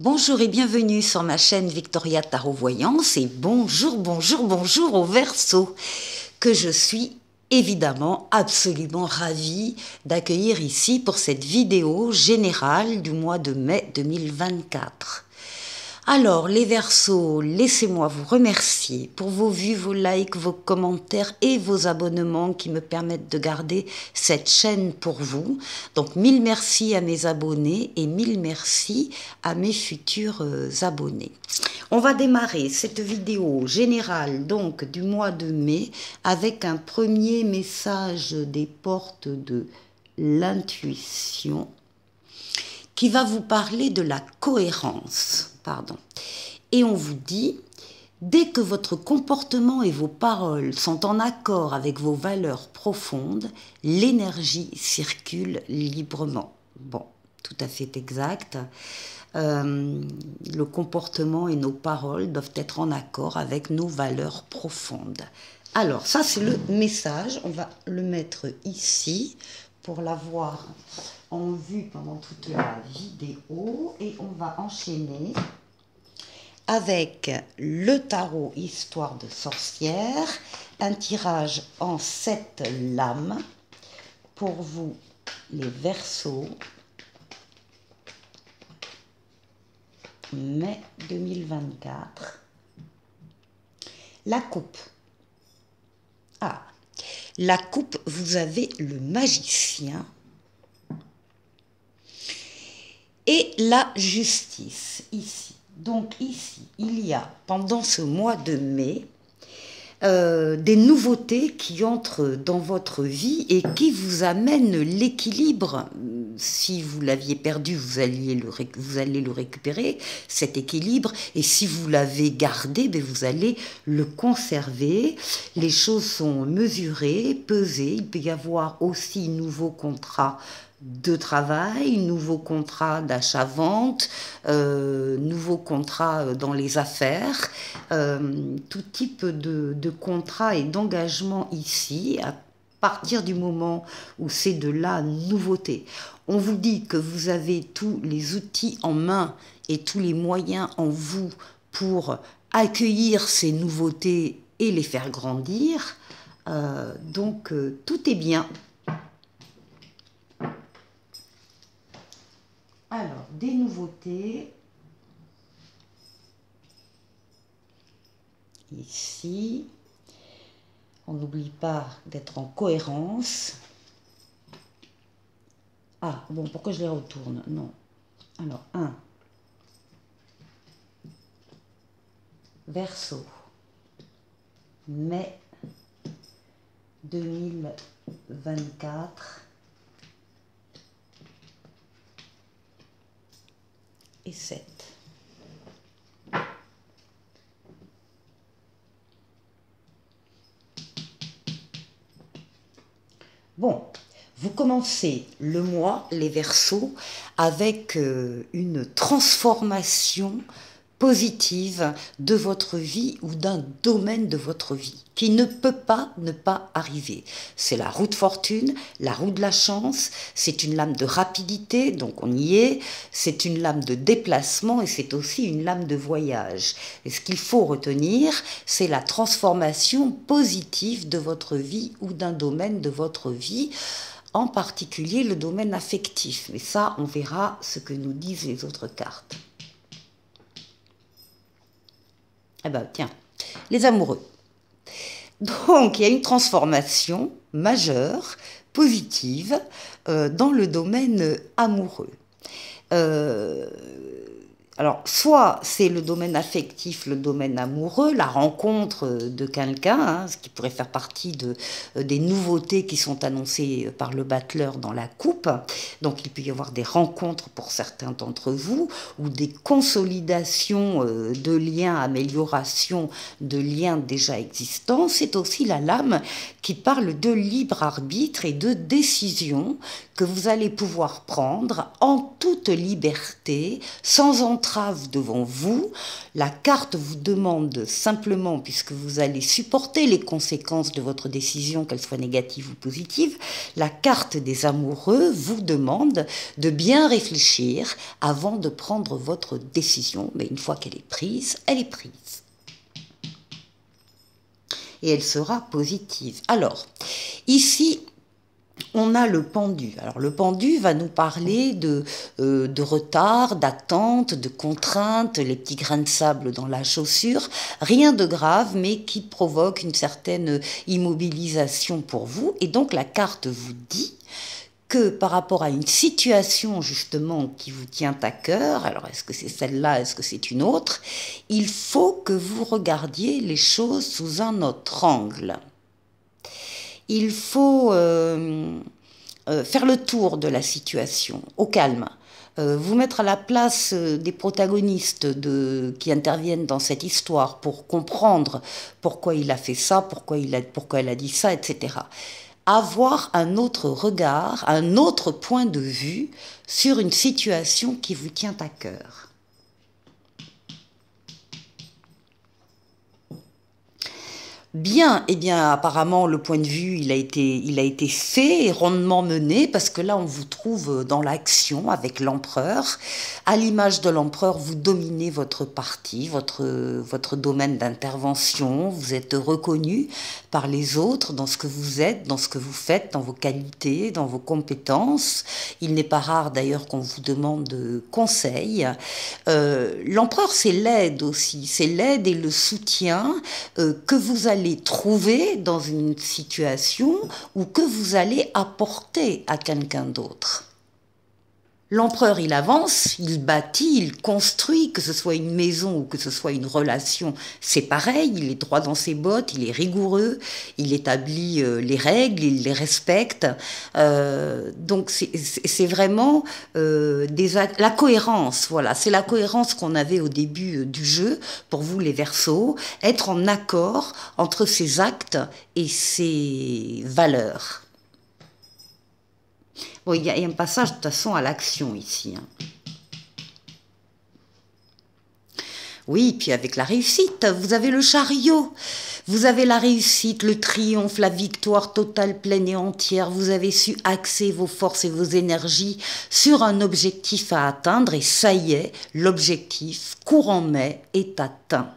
Bonjour et bienvenue sur ma chaîne Victoria Tarot Voyance et bonjour au Verseau que je suis évidemment absolument ravie d'accueillir ici pour cette vidéo générale du mois de mai 2024. Alors les Verseaux, laissez-moi vous remercier pour vos vues, vos likes, vos commentaires et vos abonnements qui me permettent de garder cette chaîne pour vous. Donc mille merci à mes abonnés et mille merci à mes futurs abonnés. On va démarrer cette vidéo générale donc du mois de mai avec un premier message des portes de l'intuition qui va vous parler de la cohérence. Et on vous dit, dès que votre comportement et vos paroles sont en accord avec vos valeurs profondes, l'énergie circule librement. Bon, tout à fait exact. Le comportement et nos paroles doivent être en accord avec nos valeurs profondes. Alors, ça c'est le message. On va le mettre ici pour l'avoir en vue pendant toute la vidéo. Et on va enchaîner avec le tarot Histoire de sorcière, un tirage en 7 lames pour vous les Verseaux, mai 2024. La coupe. Ah, la coupe, vous avez le magicien et la justice ici. Donc ici, il y a pendant ce mois de mai des nouveautés qui entrent dans votre vie et qui vous amènent l'équilibre. Si vous l'aviez perdu, vous allez le récupérer, cet équilibre. Et si vous l'avez gardé, vous allez le conserver. Les choses sont mesurées, pesées. Il peut y avoir aussi nouveaux contrats de travail, nouveaux contrats d'achat-vente, nouveaux contrats dans les affaires, tout type de contrat et d'engagement ici, à partir du moment où c'est de la nouveauté. On vous dit que vous avez tous les outils en main et tous les moyens en vous pour accueillir ces nouveautés et les faire grandir. Donc tout est bien. Alors, des nouveautés. Ici, on n'oublie pas d'être en cohérence. Ah, bon, pourquoi je les retourne? Non. Alors, 1. Verseau. Mai 2024. Et 7. Bon, vous commencez le mois, les Verseaux, avec une transformation positive de votre vie ou d'un domaine de votre vie qui ne peut pas ne pas arriver. C'est la roue de fortune, la roue de la chance, c'est une lame de rapidité, donc on y est, c'est une lame de déplacement et c'est aussi une lame de voyage. Et ce qu'il faut retenir, c'est la transformation positive de votre vie ou d'un domaine de votre vie, en particulier le domaine affectif. Mais ça, on verra ce que nous disent les autres cartes. Eh bien, tiens, les amoureux. Donc, il y a une transformation majeure, positive, dans le domaine amoureux. Alors, soit c'est le domaine affectif, le domaine amoureux, la rencontre de quelqu'un, ce qui pourrait faire partie des nouveautés qui sont annoncées par le battleur dans la coupe. Donc, il peut y avoir des rencontres pour certains d'entre vous, ou des consolidations de liens, amélioration de liens déjà existants. C'est aussi la lame qui parle de libre arbitre et de décision que vous allez pouvoir prendre en toute liberté, sans entrave devant vous. La carte vous demande simplement, puisque vous allez supporter les conséquences de votre décision, qu'elles soient négatives ou positives, la carte des amoureux vous demande de bien réfléchir avant de prendre votre décision. Mais une fois qu'elle est prise, elle est prise. Et elle sera positive. Alors, ici, on a le pendu. Alors, le pendu va nous parler de retard, d'attente, de contraintes, les petits grains de sable dans la chaussure. Rien de grave, mais qui provoque une certaine immobilisation pour vous. Et donc, la carte vous dit que par rapport à une situation justement qui vous tient à cœur, alors est-ce que c'est celle-là, est-ce que c'est une autre, il faut que vous regardiez les choses sous un autre angle. Il faut faire le tour de la situation, au calme. Vous mettre à la place des protagonistes qui interviennent dans cette histoire pour comprendre pourquoi il a fait ça, pourquoi elle a dit ça, etc. Avoir un autre regard, un autre point de vue sur une situation qui vous tient à cœur. Bien, eh bien, apparemment, le point de vue, il a été fait et rondement mené, parce que là, on vous trouve dans l'action avec l'empereur. À l'image de l'empereur, vous dominez votre parti, votre domaine d'intervention. Vous êtes reconnu par les autres dans ce que vous êtes, dans ce que vous faites, dans vos qualités, dans vos compétences. Il n'est pas rare, d'ailleurs, qu'on vous demande conseil. L'empereur, c'est l'aide aussi. C'est l'aide et le soutien que vous allez trouver dans une situation ou que vous allez apporter à quelqu'un d'autre. L'empereur, il avance, il bâtit, il construit, que ce soit une maison ou que ce soit une relation, c'est pareil, il est droit dans ses bottes, il est rigoureux, il établit les règles, il les respecte. Donc c'est vraiment la cohérence, voilà, c'est la cohérence qu'on avait au début du jeu, pour vous les Verseaux, être en accord entre ses actes et ses valeurs. Bon, il y a un passage de toute façon à l'action ici. Oui, puis avec la réussite, vous avez le chariot, vous avez la réussite, le triomphe, la victoire totale, pleine et entière. Vous avez su axer vos forces et vos énergies sur un objectif à atteindre et ça y est, l'objectif courant mai est atteint.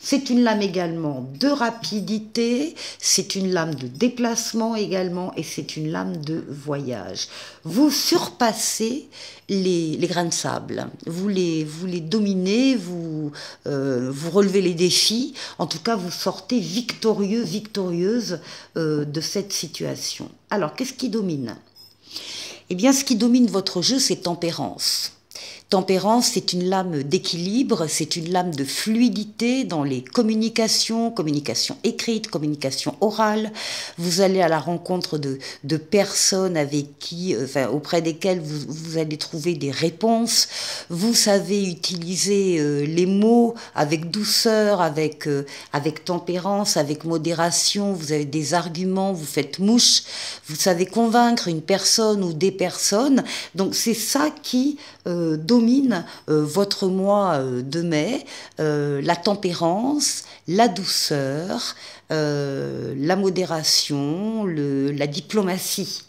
C'est une lame également de rapidité, c'est une lame de déplacement également et c'est une lame de voyage. Vous surpassez les grains de sable, vous les dominez, vous relevez les défis, en tout cas vous sortez victorieux, victorieuse de cette situation. Alors qu'est-ce qui domine ? Eh bien ce qui domine votre jeu, c'est tempérance. Tempérance, c'est une lame d'équilibre, c'est une lame de fluidité dans les communications, communication écrite, communication orale. Vous allez à la rencontre de personnes avec qui, auprès desquelles vous allez trouver des réponses. Vous savez utiliser les mots avec douceur, avec tempérance, avec modération. Vous avez des arguments, vous faites mouche. Vous savez convaincre une personne ou des personnes. Donc c'est ça qui domine votre mois de mai, la tempérance, la douceur, la modération, la diplomatie.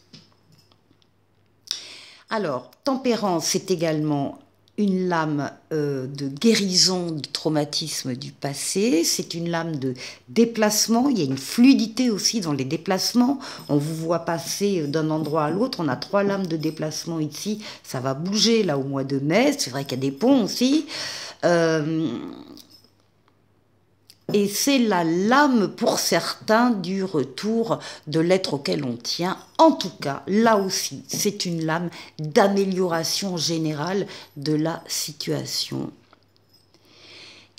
Alors, tempérance, c'est également une lame de guérison du traumatisme du passé, c'est une lame de déplacement, il y a une fluidité aussi dans les déplacements, on vous voit passer d'un endroit à l'autre, on a 3 lames de déplacement ici, ça va bouger là au mois de mai, c'est vrai qu'il y a des ponts aussi, et c'est la lame pour certains du retour de l'être auquel on tient. En tout cas, là aussi, c'est une lame d'amélioration générale de la situation.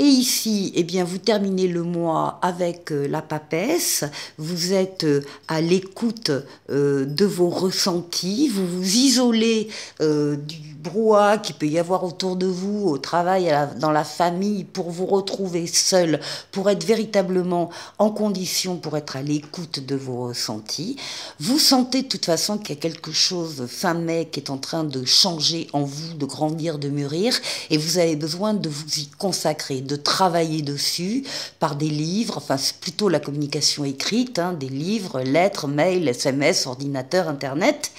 Et ici, eh bien, vous terminez le mois avec la papesse, vous êtes à l'écoute de vos ressentis, vous vous isolez du brouhaha qu'il peut y avoir autour de vous, au travail, dans la famille, pour vous retrouver seul, pour être véritablement en condition, pour être à l'écoute de vos ressentis. Vous sentez de toute façon qu'il y a quelque chose fin mai qui est en train de changer en vous, de grandir, de mûrir, et vous avez besoin de vous y consacrer, de travailler dessus par des livres, enfin c'est plutôt la communication écrite, hein, des livres, lettres, mails, SMS, ordinateur, internet.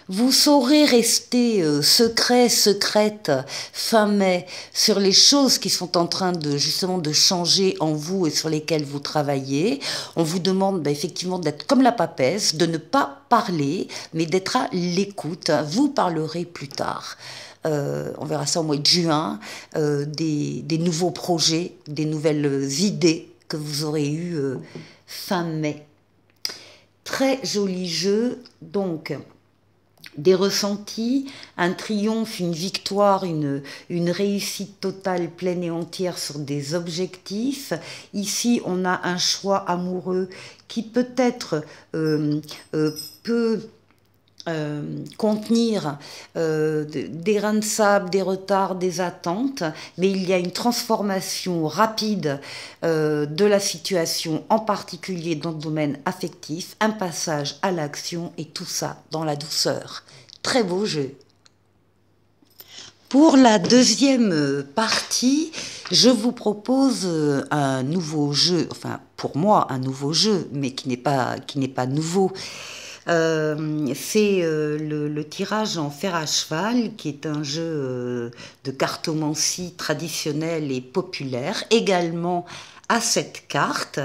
Vous saurez rester secrète fin mai sur les choses qui sont en train de justement de changer en vous et sur lesquelles vous travaillez. On vous demande effectivement d'être comme la papesse, de ne pas parler, mais d'être à l'écoute. Vous parlerez plus tard. On verra ça au mois de juin, des nouveaux projets, des nouvelles idées que vous aurez eues fin mai. Très joli jeu, donc des ressentis, un triomphe, une victoire, une réussite totale, pleine et entière sur des objectifs. Ici, on a un choix amoureux qui peut-être peut contenir des grains de sable, des retards, des attentes, mais il y a une transformation rapide de la situation, en particulier dans le domaine affectif, un passage à l'action et tout ça dans la douceur. Très beau jeu. Pour la deuxième partie, je vous propose un nouveau jeu, enfin pour moi un nouveau jeu, mais qui n'est pas nouveau. C'est le tirage en fer à cheval, qui est un jeu de cartomancie traditionnel et populaire, également à 7 cartes.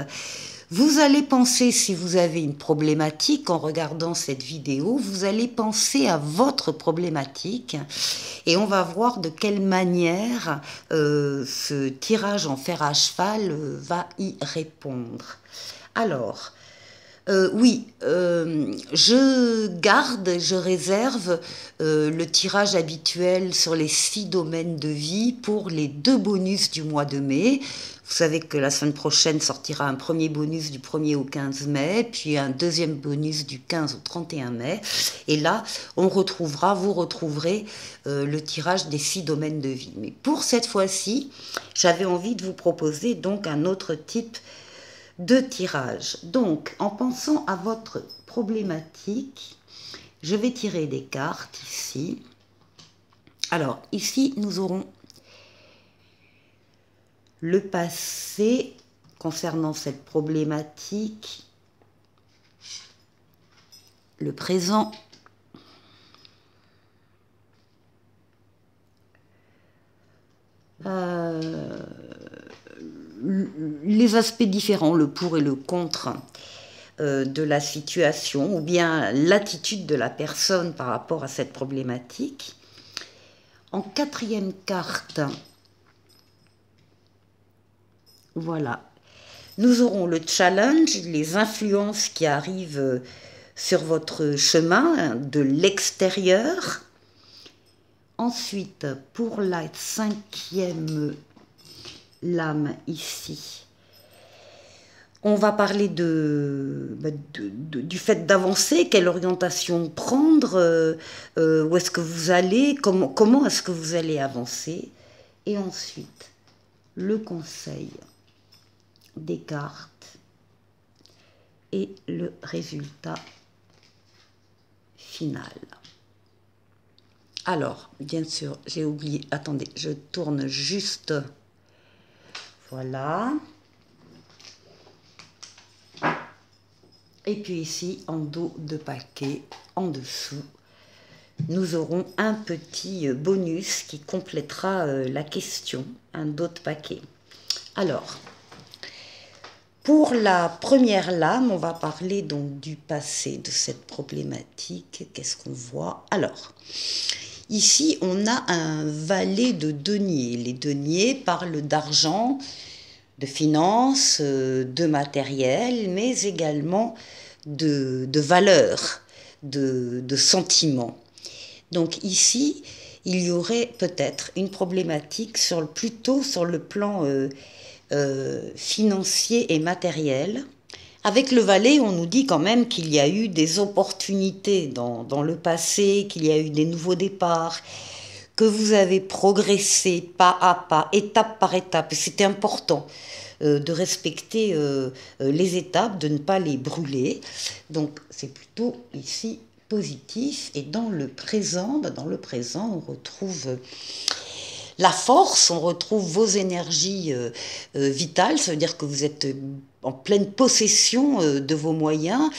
Vous allez penser, si vous avez une problématique en regardant cette vidéo, vous allez penser à votre problématique et on va voir de quelle manière ce tirage en fer à cheval va y répondre. Alors, je réserve le tirage habituel sur les 6 domaines de vie pour les 2 bonus du mois de mai. Vous savez que la semaine prochaine sortira un premier bonus du 1er au 15 mai, puis un deuxième bonus du 15 au 31 mai. Et là, vous retrouverez le tirage des 6 domaines de vie. Mais pour cette fois-ci, j'avais envie de vous proposer donc un autre type de tirage. Donc, en pensant à votre problématique, je vais tirer des cartes ici. Alors, ici, nous aurons le passé concernant cette problématique, le présent, les aspects différents, le pour et le contre de la situation, ou bien l'attitude de la personne par rapport à cette problématique. En 4e carte, voilà, nous aurons le challenge, les influences qui arrivent sur votre chemin de l'extérieur. Ensuite, pour la 5e lame ici, on va parler du fait d'avancer, quelle orientation prendre, où est-ce que vous allez, comment est-ce que vous allez avancer. Et ensuite, le conseil des cartes et le résultat final. Alors, bien sûr, j'ai oublié, attendez, je tourne juste, voilà. Et puis ici, en dos de paquet, en dessous, nous aurons un petit bonus qui complétera la question, un dos de paquet. Alors, pour la première lame, on va parler donc du passé de cette problématique. Qu'est-ce qu'on voit? Alors, ici, on a un valet de denier. Les deniers parlent d'argent, de finances, de matériel, mais également de valeurs, de sentiments. Donc ici, il y aurait peut-être une problématique plutôt sur le plan financier et matériel. Avec le Valet, on nous dit quand même qu'il y a eu des opportunités dans le passé, qu'il y a eu des nouveaux départs, que vous avez progressé pas à pas, étape par étape. C'était important de respecter les étapes, de ne pas les brûler. Donc c'est plutôt ici positif. Et dans le présent, on retrouve la force, on retrouve vos énergies vitales, ça veut dire que vous êtes en pleine possession de vos moyens,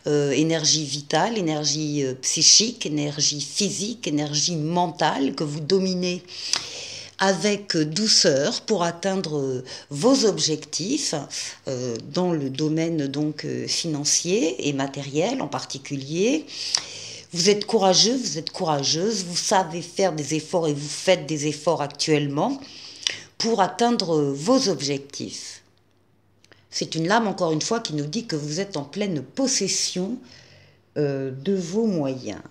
énergie vitale, énergie psychique, énergie physique, énergie mentale que vous dominez avec douceur pour atteindre vos objectifs dans le domaine donc financier et matériel en particulier. Vous êtes courageux, vous êtes courageuse, vous savez faire des efforts et vous faites des efforts actuellement pour atteindre vos objectifs. C'est une lame, encore une fois, qui nous dit que vous êtes en pleine possession de vos moyens.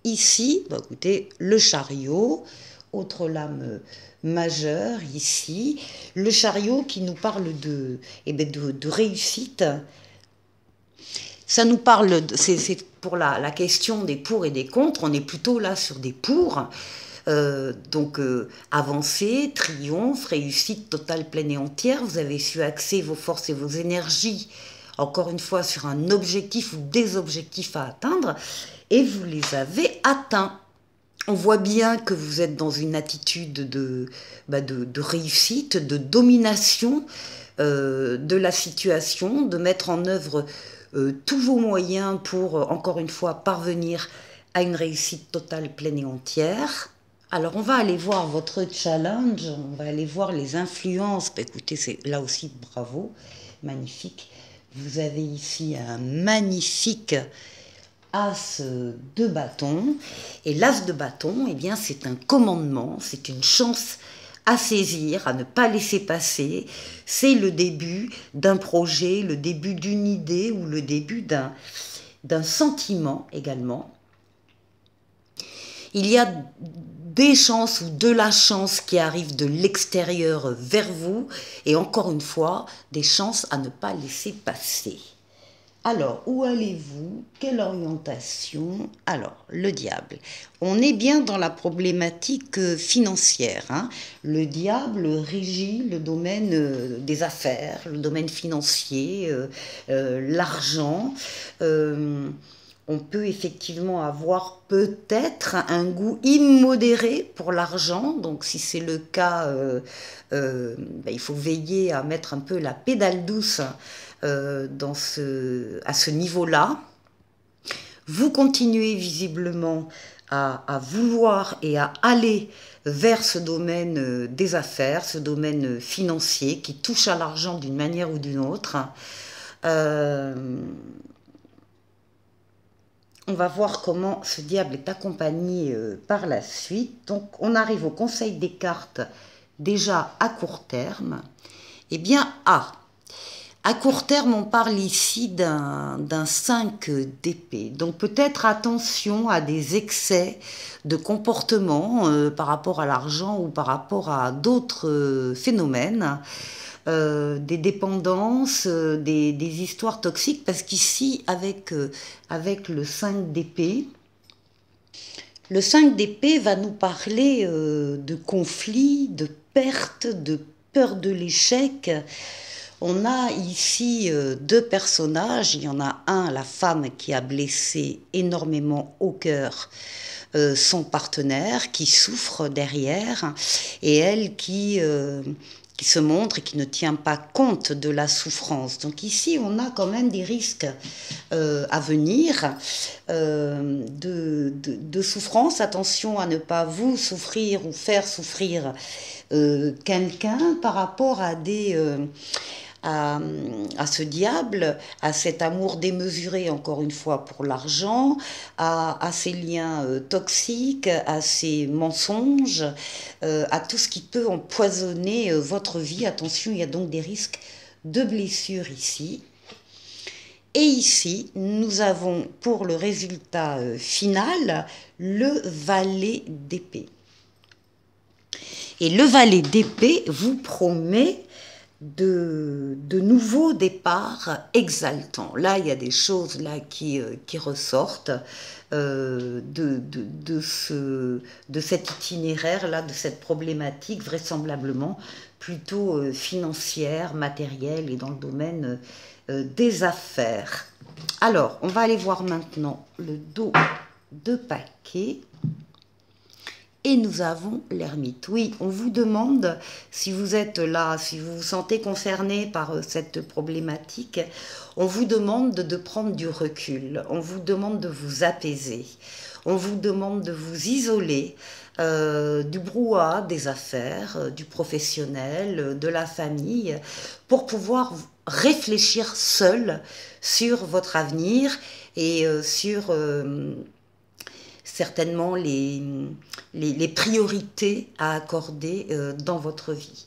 Ici, bah, écoutez, le chariot, autre lame majeure ici, le chariot qui nous parle de réussite. Ça nous parle, c'est pour la question des pour et des contre, on est plutôt là sur des pour. Donc avancée, triomphe, réussite totale, pleine et entière. Vous avez su axer vos forces et vos énergies, encore une fois, sur un objectif ou des objectifs à atteindre, et vous les avez atteints. On voit bien que vous êtes dans une attitude de réussite, de domination de la situation, de mettre en œuvre tous vos moyens pour, encore une fois, parvenir à une réussite totale, pleine et entière. Alors, on va aller voir votre challenge, on va aller voir les influences. Bah, écoutez, c'est là aussi, bravo, magnifique. Vous avez ici un magnifique as de bâton. Et l'as de bâton, eh bien, c'est un commandement, c'est une chance à saisir, à ne pas laisser passer. C'est le début d'un projet, le début d'une idée ou le début d'un sentiment également. Il y a des chances ou de la chance qui arrive de l'extérieur vers vous et encore une fois, des chances à ne pas laisser passer. Alors, où allez-vous? Quelle orientation? Alors, le diable. On est bien dans la problématique financière. Hein. Le diable régit le domaine des affaires, le domaine financier, l'argent. On peut effectivement avoir peut-être un goût immodéré pour l'argent. Donc, si c'est le cas, il faut veiller à mettre un peu la pédale douce à ce niveau-là. Vous continuez visiblement à vouloir et à aller vers ce domaine des affaires, ce domaine financier qui touche à l'argent d'une manière ou d'une autre. On va voir comment ce diable est accompagné par la suite. Donc, on arrive au conseil des cartes déjà à court terme. Eh bien, à court terme, on parle ici d'un 5 d'épée. Donc peut-être attention à des excès de comportement par rapport à l'argent ou par rapport à d'autres phénomènes, des dépendances, des histoires toxiques. Parce qu'ici, avec le 5 d'épée, le 5 d'épée va nous parler de conflits, de pertes, de peur de l'échec. On a ici deux personnages. Il y en a un, la femme qui a blessé énormément au cœur son partenaire, qui souffre derrière, et elle qui se montre et qui ne tient pas compte de la souffrance. Donc ici, on a quand même des risques à venir de souffrance. Attention à ne pas vous souffrir ou faire souffrir quelqu'un par rapport à à ce diable, à cet amour démesuré, encore une fois, pour l'argent, à ces liens toxiques, à ces mensonges, à tout ce qui peut empoisonner votre vie. Attention, il y a donc des risques de blessures ici. Et ici, nous avons pour le résultat final le valet d'épée. Et le valet d'épée vous promet de nouveaux départs exaltants. Là, il y a des choses là qui ressortent de cet itinéraire-là, de cette problématique vraisemblablement plutôt financière, matérielle et dans le domaine des affaires. Alors, on va aller voir maintenant le dos de paquet. Et nous avons l'ermite. Oui, on vous demande, si vous êtes là, si vous vous sentez concerné par cette problématique, on vous demande de prendre du recul, on vous demande de vous apaiser, on vous demande de vous isoler du brouhaha des affaires, du professionnel, de la famille, pour pouvoir réfléchir seul sur votre avenir et sur certainement les priorités à accorder dans votre vie.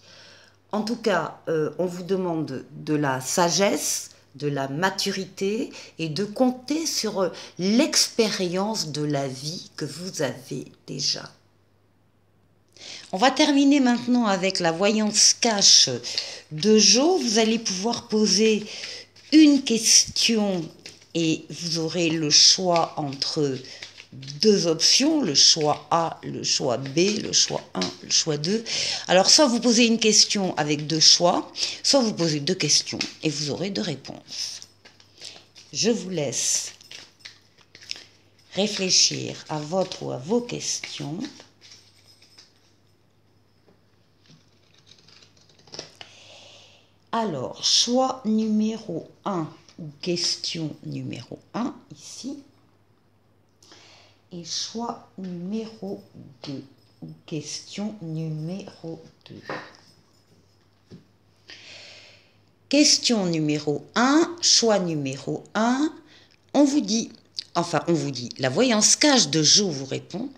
En tout cas, on vous demande de la sagesse, de la maturité et de compter sur l'expérience de la vie que vous avez déjà. On va terminer maintenant avec la voyance cash de Jo. Vous allez pouvoir poser une question et vous aurez le choix entre deux options, le choix A, le choix B, le choix 1, le choix 2. Alors, soit vous posez une question avec deux choix, soit vous posez deux questions et vous aurez deux réponses. Je vous laisse réfléchir à votre ou à vos questions. Alors, choix numéro 1 ou question numéro 1, ici. Et choix numéro 2 ou question numéro 2. Question numéro 1, choix numéro 1, on vous dit, la voyance cash de Jo vous répond,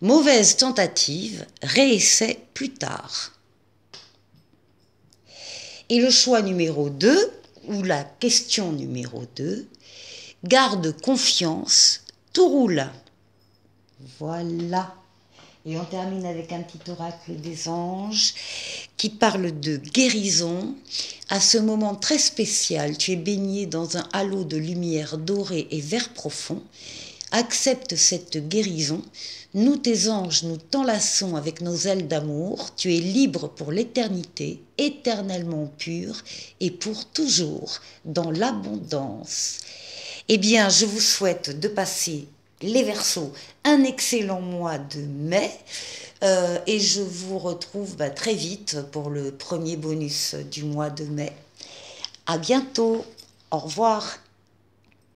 mauvaise tentative, réessaie plus tard. Et le choix numéro 2, ou la question numéro 2, garde confiance, tout roule. Voilà. Et on termine avec un petit oracle des anges qui parle de guérison. À ce moment très spécial, tu es baigné dans un halo de lumière dorée et vert profond. Accepte cette guérison. Nous, tes anges, nous t'enlaçons avec nos ailes d'amour. Tu es libre pour l'éternité, éternellement pur et pour toujours dans l'abondance. Eh bien, je vous souhaite de passer les Verseaux, un excellent mois de mai et je vous retrouve très vite pour le premier bonus du mois de mai. À bientôt, au revoir.